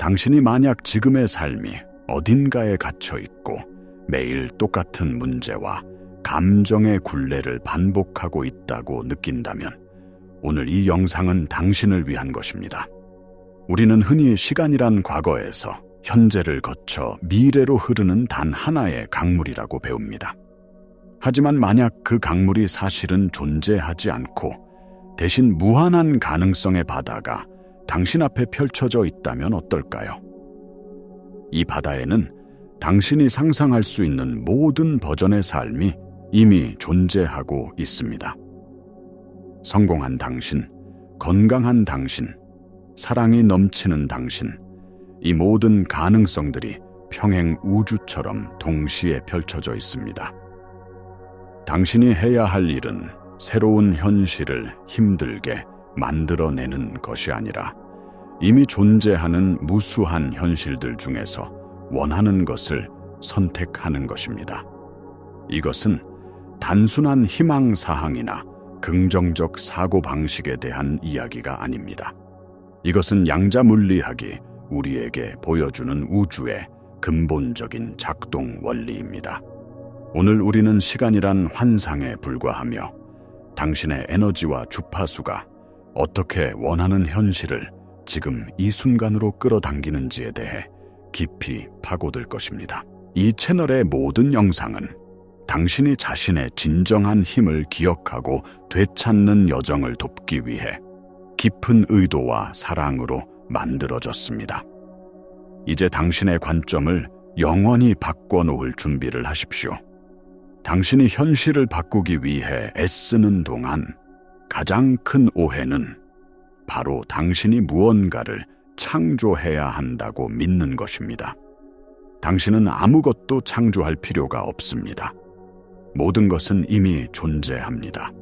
당신이 만약 지금의 삶이 어딘가에 갇혀 있고 매일 똑같은 문제와 감정의 굴레를 반복하고 있다고 느낀다면 오늘 이 영상은 당신을 위한 것입니다. 우리는 흔히 시간이란 과거에서 현재를 거쳐 미래로 흐르는 단 하나의 강물이라고 배웁니다. 하지만 만약 그 강물이 사실은 존재하지 않고 대신 무한한 가능성의 바다가 당신 앞에 펼쳐져 있다면 어떨까요? 이 바다에는 당신이 상상할 수 있는 모든 버전의 삶이 이미 존재하고 있습니다. 성공한 당신, 건강한 당신, 사랑이 넘치는 당신, 이 모든 가능성들이 평행 우주처럼 동시에 펼쳐져 있습니다. 당신이 해야 할 일은 새로운 현실을 힘들게 만들어내는 것이 아니라 이미 존재하는 무수한 현실들 중에서 원하는 것을 선택하는 것입니다. 이것은 단순한 희망사항이나 긍정적 사고방식에 대한 이야기가 아닙니다. 이것은 양자물리학이 우리에게 보여주는 우주의 근본적인 작동 원리입니다. 오늘 우리는 시간이란 환상에 불과하며 당신의 에너지와 주파수가 어떻게 원하는 현실을 지금 이 순간으로 끌어당기는지에 대해 깊이 파고들 것입니다. 이 채널의 모든 영상은 당신이 자신의 진정한 힘을 기억하고 되찾는 여정을 돕기 위해 깊은 의도와 사랑으로 만들어졌습니다. 이제 당신의 관점을 영원히 바꿔놓을 준비를 하십시오. 당신이 현실을 바꾸기 위해 애쓰는 동안 가장 큰 오해는 바로 당신이 무언가를 창조해야 한다고 믿는 것입니다. 당신은 아무것도 창조할 필요가 없습니다. 모든 것은 이미 존재합니다.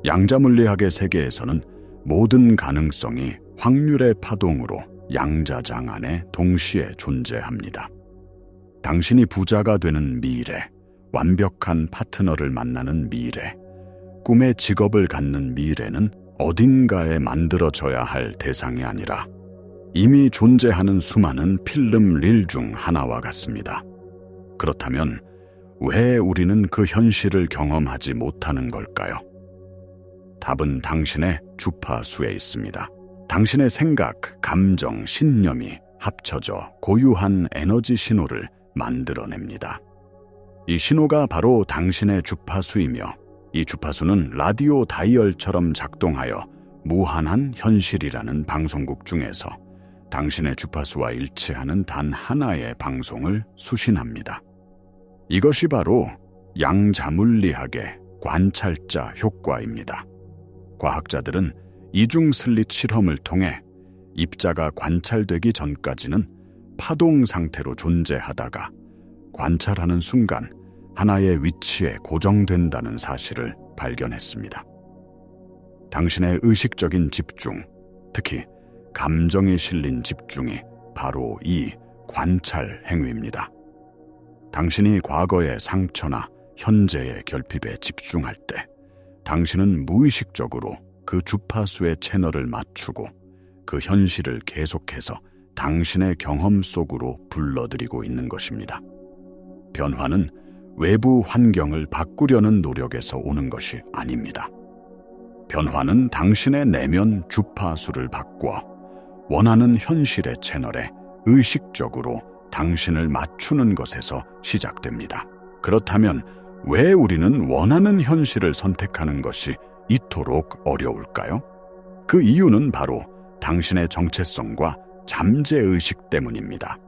양자물리학의 세계에서는 모든 가능성이 확률의 파동으로 양자장 안에 동시에 존재합니다. 당신이 부자가 되는 미래, 완벽한 파트너를 만나는 미래, 꿈의 직업을 갖는 미래는 어딘가에 만들어져야 할 대상이 아니라 이미 존재하는 수많은 필름 릴 중 하나와 같습니다. 그렇다면 왜 우리는 그 현실을 경험하지 못하는 걸까요? 답은 당신의 주파수에 있습니다. 당신의 생각, 감정, 신념이 합쳐져 고유한 에너지 신호를 만들어냅니다. 이 신호가 바로 당신의 주파수이며 이 주파수는 라디오 다이얼처럼 작동하여 무한한 현실이라는 방송국 중에서 당신의 주파수와 일치하는 단 하나의 방송을 수신합니다. 이것이 바로 양자물리학의 관찰자 효과입니다. 과학자들은 이중 슬릿 실험을 통해 입자가 관찰되기 전까지는 파동 상태로 존재하다가 관찰하는 순간 하나의 위치에 고정된다는 사실을 발견했습니다. 당신의 의식적인 집중, 특히 감정이 실린 집중이 바로 이 관찰 행위입니다. 당신이 과거의 상처나 현재의 결핍에 집중할 때 당신은 무의식적으로 그 주파수의 채널을 맞추고 그 현실을 계속해서 당신의 경험 속으로 불러들이고 있는 것입니다. 변화는 외부 환경을 바꾸려는 노력에서 오는 것이 아닙니다. 변화는 당신의 내면 주파수를 바꿔 원하는 현실의 채널에 의식적으로 당신을 맞추는 것에서 시작됩니다. 그렇다면 왜 우리는 원하는 현실을 선택하는 것이 이토록 어려울까요? 그 이유는 바로 당신의 정체성과 잠재의식 때문입니다.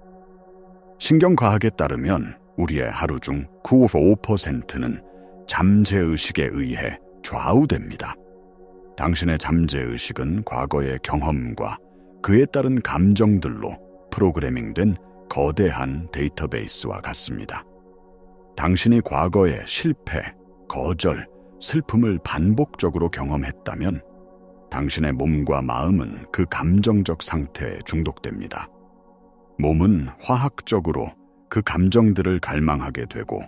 신경과학에 따르면 우리의 하루 중 95%는 잠재의식에 의해 좌우됩니다. 당신의 잠재의식은 과거의 경험과 그에 따른 감정들로 프로그래밍된 거대한 데이터베이스와 같습니다. 당신이 과거의 실패, 거절, 슬픔을 반복적으로 경험했다면 당신의 몸과 마음은 그 감정적 상태에 중독됩니다. 몸은 화학적으로 그 감정들을 갈망하게 되고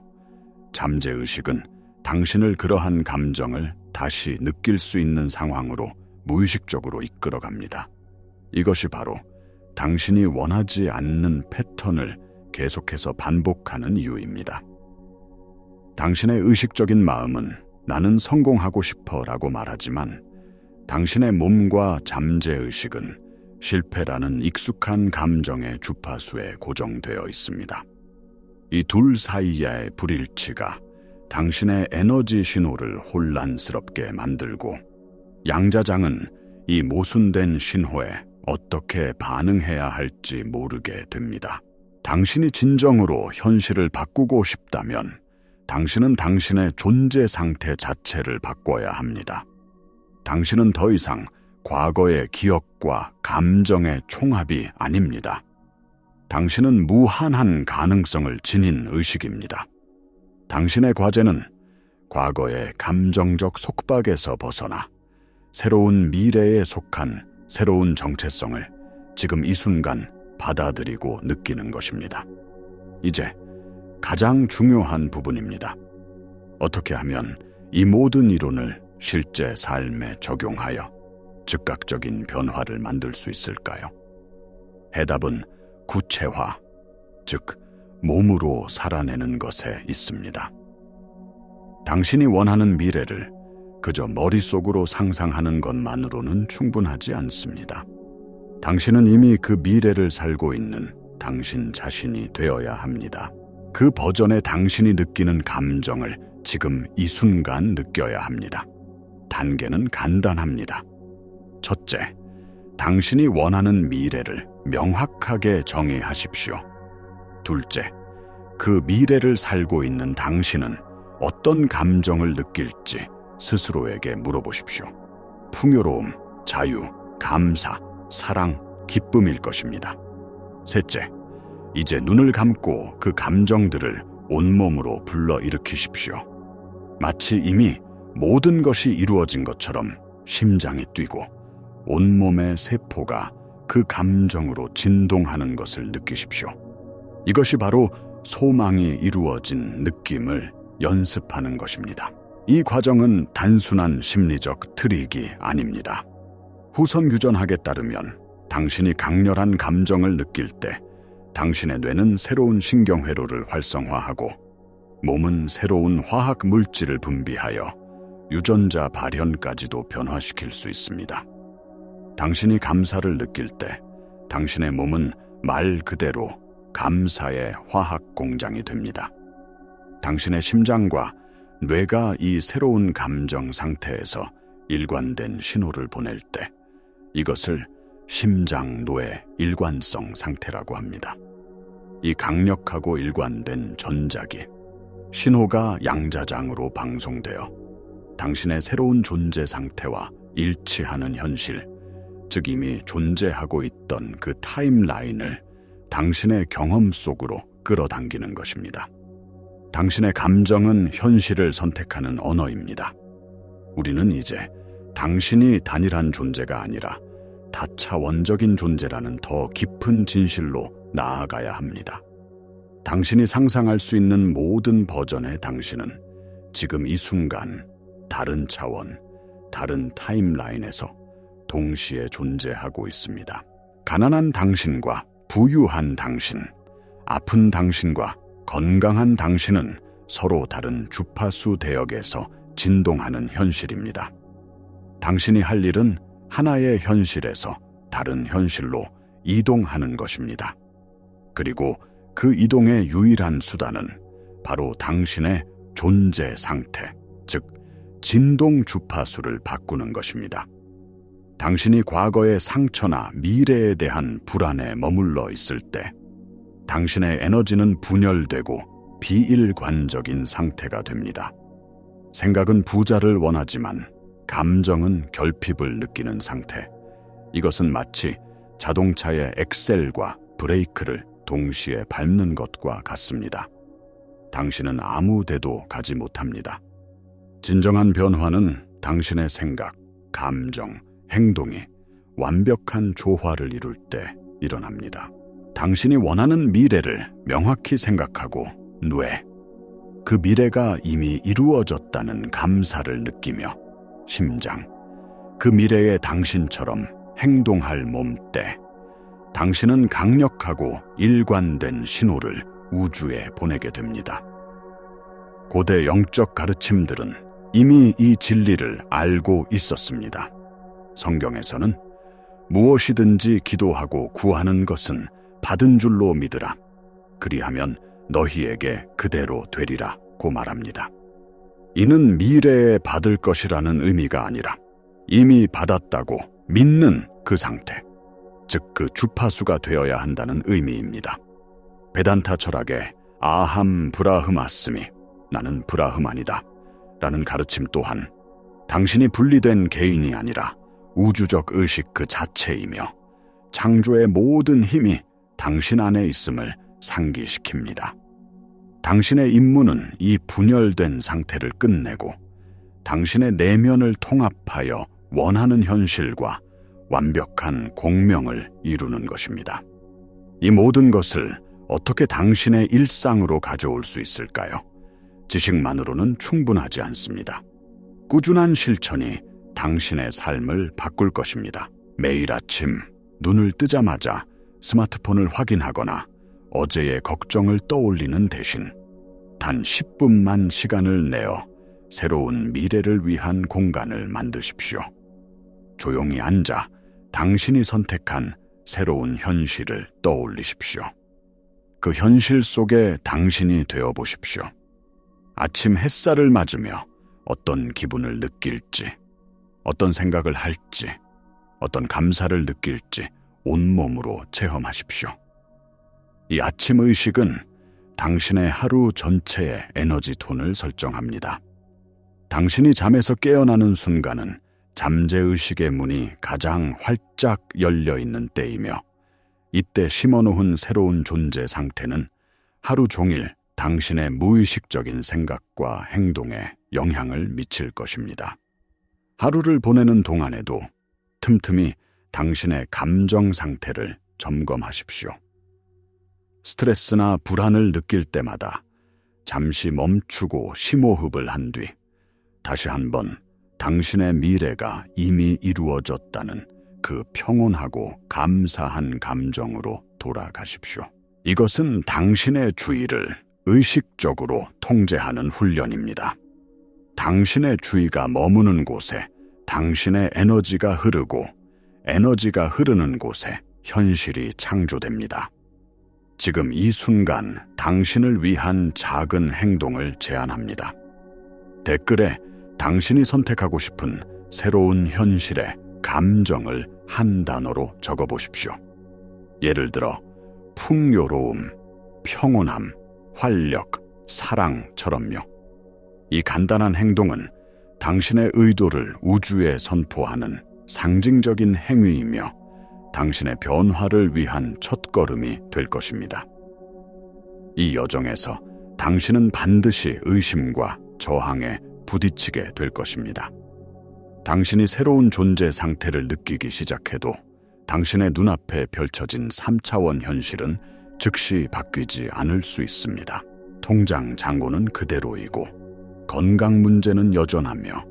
잠재의식은 당신을 그러한 감정을 다시 느낄 수 있는 상황으로 무의식적으로 이끌어갑니다. 이것이 바로 당신이 원하지 않는 패턴을 계속해서 반복하는 이유입니다. 당신의 의식적인 마음은 나는 성공하고 싶어 라고 말하지만 당신의 몸과 잠재의식은 실패라는 익숙한 감정의 주파수에 고정되어 있습니다. 이 둘 사이의 불일치가 당신의 에너지 신호를 혼란스럽게 만들고 양자장은 이 모순된 신호에 어떻게 반응해야 할지 모르게 됩니다. 당신이 진정으로 현실을 바꾸고 싶다면 당신은 당신의 존재 상태 자체를 바꿔야 합니다. 당신은 더 이상 과거의 기억과 감정의 총합이 아닙니다. 당신은 무한한 가능성을 지닌 의식입니다. 당신의 과제는 과거의 감정적 속박에서 벗어나 새로운 미래에 속한 새로운 정체성을 지금 이 순간 받아들이고 느끼는 것입니다. 이제 가장 중요한 부분입니다. 어떻게 하면 이 모든 이론을 실제 삶에 적용하여 즉각적인 변화를 만들 수 있을까요? 해답은 구체화, 즉 몸으로 살아내는 것에 있습니다. 당신이 원하는 미래를 그저 머릿속으로 상상하는 것만으로는 충분하지 않습니다. 당신은 이미 그 미래를 살고 있는 당신 자신이 되어야 합니다. 그 버전의 당신이 느끼는 감정을 지금 이 순간 느껴야 합니다. 단계는 간단합니다. 첫째, 당신이 원하는 미래를 명확하게 정의하십시오. 둘째, 그 미래를 살고 있는 당신은 어떤 감정을 느낄지 스스로에게 물어보십시오. 풍요로움, 자유, 감사, 사랑, 기쁨일 것입니다. 셋째, 이제 눈을 감고 그 감정들을 온몸으로 불러일으키십시오. 마치 이미 모든 것이 이루어진 것처럼 심장이 뛰고 온몸의 세포가 그 감정으로 진동하는 것을 느끼십시오. 이것이 바로 소망이 이루어진 느낌을 연습하는 것입니다. 이 과정은 단순한 심리적 트릭이 아닙니다. 후선 규전학에 따르면 당신이 강렬한 감정을 느낄 때 당신의 뇌는 새로운 신경회로를 활성화하고 몸은 새로운 화학 물질을 분비하여 유전자 발현까지도 변화시킬 수 있습니다. 당신이 감사를 느낄 때 당신의 몸은 말 그대로 감사의 화학 공장이 됩니다. 당신의 심장과 뇌가 이 새로운 감정 상태에서 일관된 신호를 보낼 때 이것을 심장-뇌 일관성 상태라고 합니다. 이 강력하고 일관된 전자기, 신호가 양자장으로 방송되어 당신의 새로운 존재 상태와 일치하는 현실, 즉 이미 존재하고 있던 그 타임라인을 당신의 경험 속으로 끌어당기는 것입니다. 당신의 감정은 현실을 선택하는 언어입니다. 우리는 이제 당신이 단일한 존재가 아니라 다차원적인 존재라는 더 깊은 진실로 나아가야 합니다. 당신이 상상할 수 있는 모든 버전의 당신은 지금 이 순간 다른 차원, 다른 타임라인에서 동시에 존재하고 있습니다. 가난한 당신과 부유한 당신, 아픈 당신과 건강한 당신은 서로 다른 주파수 대역에서 진동하는 현실입니다. 당신이 할 일은 하나의 현실에서 다른 현실로 이동하는 것입니다. 그리고 그 이동의 유일한 수단은 바로 당신의 존재 상태, 즉 진동 주파수를 바꾸는 것입니다. 당신이 과거의 상처나 미래에 대한 불안에 머물러 있을 때 당신의 에너지는 분열되고 비일관적인 상태가 됩니다. 생각은 부자를 원하지만 감정은 결핍을 느끼는 상태. 이것은 마치 자동차의 엑셀과 브레이크를 동시에 밟는 것과 같습니다. 당신은 아무 데도 가지 못합니다. 진정한 변화는 당신의 생각, 감정, 행동이 완벽한 조화를 이룰 때 일어납니다. 당신이 원하는 미래를 명확히 생각하고 뇌, 그 미래가 이미 이루어졌다는 감사를 느끼며 심장, 그 미래의 당신처럼 행동할 몸때, 당신은 강력하고 일관된 신호를 우주에 보내게 됩니다. 고대 영적 가르침들은 이미 이 진리를 알고 있었습니다. 성경에서는 무엇이든지 기도하고 구하는 것은 받은 줄로 믿으라. 그리하면 너희에게 그대로 되리라고 말합니다. 이는 미래에 받을 것이라는 의미가 아니라 이미 받았다고 믿는 그 상태, 즉 그 주파수가 되어야 한다는 의미입니다. 베단타 철학의 아함 브라흐마스미, 나는 브라흠 아니다 라는 가르침 또한 당신이 분리된 개인이 아니라 우주적 의식 그 자체이며 창조의 모든 힘이 당신 안에 있음을 상기시킵니다. 당신의 임무는 이 분열된 상태를 끝내고 당신의 내면을 통합하여 원하는 현실과 완벽한 공명을 이루는 것입니다. 이 모든 것을 어떻게 당신의 일상으로 가져올 수 있을까요? 지식만으로는 충분하지 않습니다. 꾸준한 실천이 당신의 삶을 바꿀 것입니다. 매일 아침 눈을 뜨자마자 스마트폰을 확인하거나 어제의 걱정을 떠올리는 대신 단 10분만 시간을 내어 새로운 미래를 위한 공간을 만드십시오. 조용히 앉아 당신이 선택한 새로운 현실을 떠올리십시오. 그 현실 속에 당신이 되어 보십시오. 아침 햇살을 맞으며 어떤 기분을 느낄지, 어떤 생각을 할지, 어떤 감사를 느낄지 온몸으로 체험하십시오. 이 아침 의식은 당신의 하루 전체의 에너지 톤을 설정합니다. 당신이 잠에서 깨어나는 순간은 잠재의식의 문이 가장 활짝 열려있는 때이며 이때 심어놓은 새로운 존재 상태는 하루 종일 당신의 무의식적인 생각과 행동에 영향을 미칠 것입니다. 하루를 보내는 동안에도 틈틈이 당신의 감정 상태를 점검하십시오. 스트레스나 불안을 느낄 때마다 잠시 멈추고 심호흡을 한 뒤 다시 한번 당신의 미래가 이미 이루어졌다는 그 평온하고 감사한 감정으로 돌아가십시오. 이것은 당신의 주의를 의식적으로 통제하는 훈련입니다. 당신의 주의가 머무는 곳에 당신의 에너지가 흐르고 에너지가 흐르는 곳에 현실이 창조됩니다. 지금 이 순간 당신을 위한 작은 행동을 제안합니다. 댓글에 당신이 선택하고 싶은 새로운 현실의 감정을 한 단어로 적어보십시오. 예를 들어 풍요로움, 평온함, 활력, 사랑처럼요. 이 간단한 행동은 당신의 의도를 우주에 선포하는 상징적인 행위이며 당신의 변화를 위한 첫걸음이 될 것입니다. 이 여정에서 당신은 반드시 의심과 저항에 부딪히게 될 것입니다. 당신이 새로운 존재 상태를 느끼기 시작해도 당신의 눈앞에 펼쳐진 3차원 현실은 즉시 바뀌지 않을 수 있습니다. 통장 잔고는 그대로이고 건강 문제는 여전하며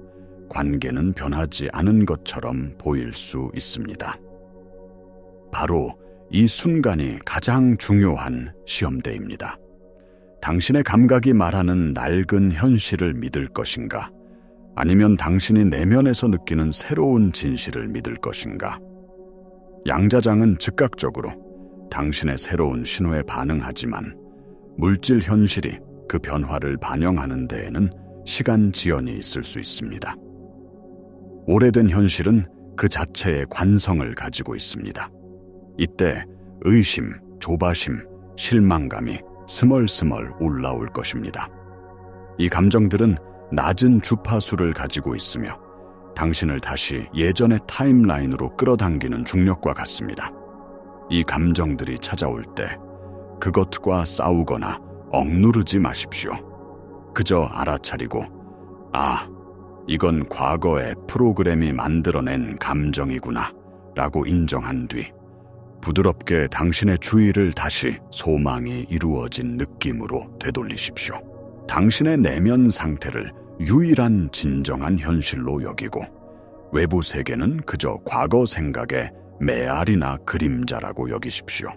관계는 변하지 않은 것처럼 보일 수 있습니다. 바로 이 순간이 가장 중요한 시험대입니다. 당신의 감각이 말하는 낡은 현실을 믿을 것인가? 아니면 당신이 내면에서 느끼는 새로운 진실을 믿을 것인가? 양자장은 즉각적으로 당신의 새로운 신호에 반응하지만 물질 현실이 그 변화를 반영하는 데에는 시간 지연이 있을 수 있습니다. 오래된 현실은 그 자체의 관성을 가지고 있습니다. 이때 의심, 조바심, 실망감이 스멀스멀 올라올 것입니다. 이 감정들은 낮은 주파수를 가지고 있으며 당신을 다시 예전의 타임라인으로 끌어당기는 중력과 같습니다. 이 감정들이 찾아올 때 그것과 싸우거나 억누르지 마십시오. 그저 알아차리고, 이건 과거의 프로그램이 만들어낸 감정이구나 라고 인정한 뒤 부드럽게 당신의 주의를 다시 소망이 이루어진 느낌으로 되돌리십시오. 당신의 내면 상태를 유일한 진정한 현실로 여기고 외부 세계는 그저 과거 생각의 메아리나 그림자라고 여기십시오.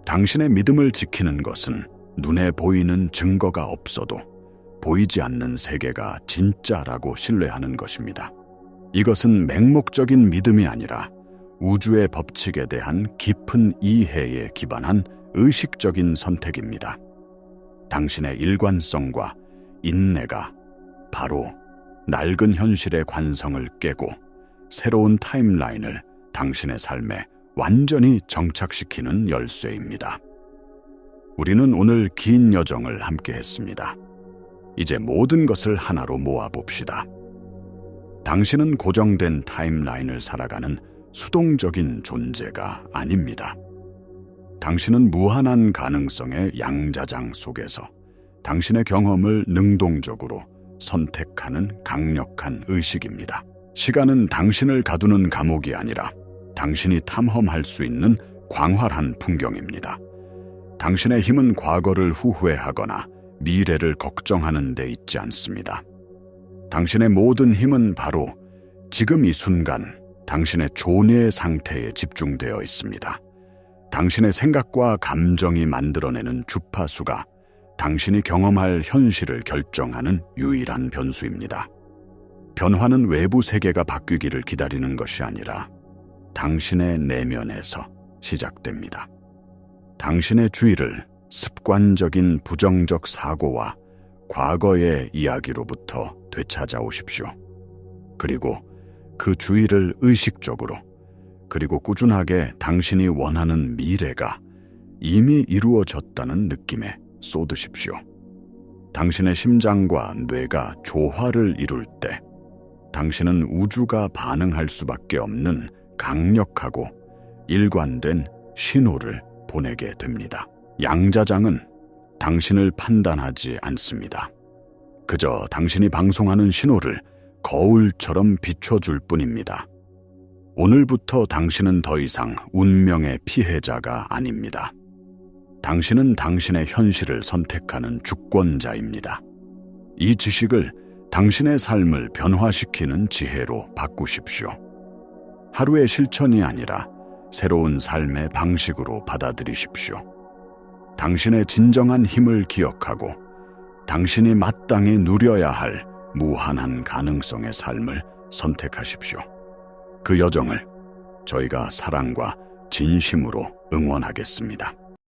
당신의 믿음을 지키는 것은 눈에 보이는 증거가 없어도 보이지 않는 세계가 진짜라고 신뢰하는 것입니다. 이것은 맹목적인 믿음이 아니라 우주의 법칙에 대한 깊은 이해에 기반한 의식적인 선택입니다. 당신의 일관성과 인내가 바로 낡은 현실의 관성을 깨고 새로운 타임라인을 당신의 삶에 완전히 정착시키는 열쇠입니다. 우리는 오늘 긴 여정을 함께 했습니다. 이제 모든 것을 하나로 모아봅시다. 당신은 고정된 타임라인을 살아가는 수동적인 존재가 아닙니다. 당신은 무한한 가능성의 양자장 속에서 당신의 경험을 능동적으로 선택하는 강력한 의식입니다. 시간은 당신을 가두는 감옥이 아니라 당신이 탐험할 수 있는 광활한 풍경입니다. 당신의 힘은 과거를 후회하거나 미래를 걱정하는 데 있지 않습니다. 당신의 모든 힘은 바로 지금 이 순간 당신의 존의 상태에 집중되어 있습니다. 당신의 생각과 감정이 만들어내는 주파수가 당신이 경험할 현실을 결정하는 유일한 변수입니다. 변화는 외부 세계가 바뀌기를 기다리는 것이 아니라 당신의 내면에서 시작됩니다. 당신의 주의를 습관적인 부정적 사고와 과거의 이야기로부터 되찾아오십시오. 그리고 그 주의를 의식적으로 그리고 꾸준하게 당신이 원하는 미래가 이미 이루어졌다는 느낌에 쏟으십시오. 당신의 심장과 뇌가 조화를 이룰 때 당신은 우주가 반응할 수밖에 없는 강력하고 일관된 신호를 보내게 됩니다. 양자장은 당신을 판단하지 않습니다. 그저 당신이 방송하는 신호를 거울처럼 비춰줄 뿐입니다. 오늘부터 당신은 더 이상 운명의 피해자가 아닙니다. 당신은 당신의 현실을 선택하는 주권자입니다. 이 지식을 당신의 삶을 변화시키는 지혜로 바꾸십시오. 하루의 실천이 아니라 새로운 삶의 방식으로 받아들이십시오. 당신의 진정한 힘을 기억하고 당신이 마땅히 누려야 할 무한한 가능성의 삶을 선택하십시오. 그 여정을 저희가 사랑과 진심으로 응원하겠습니다.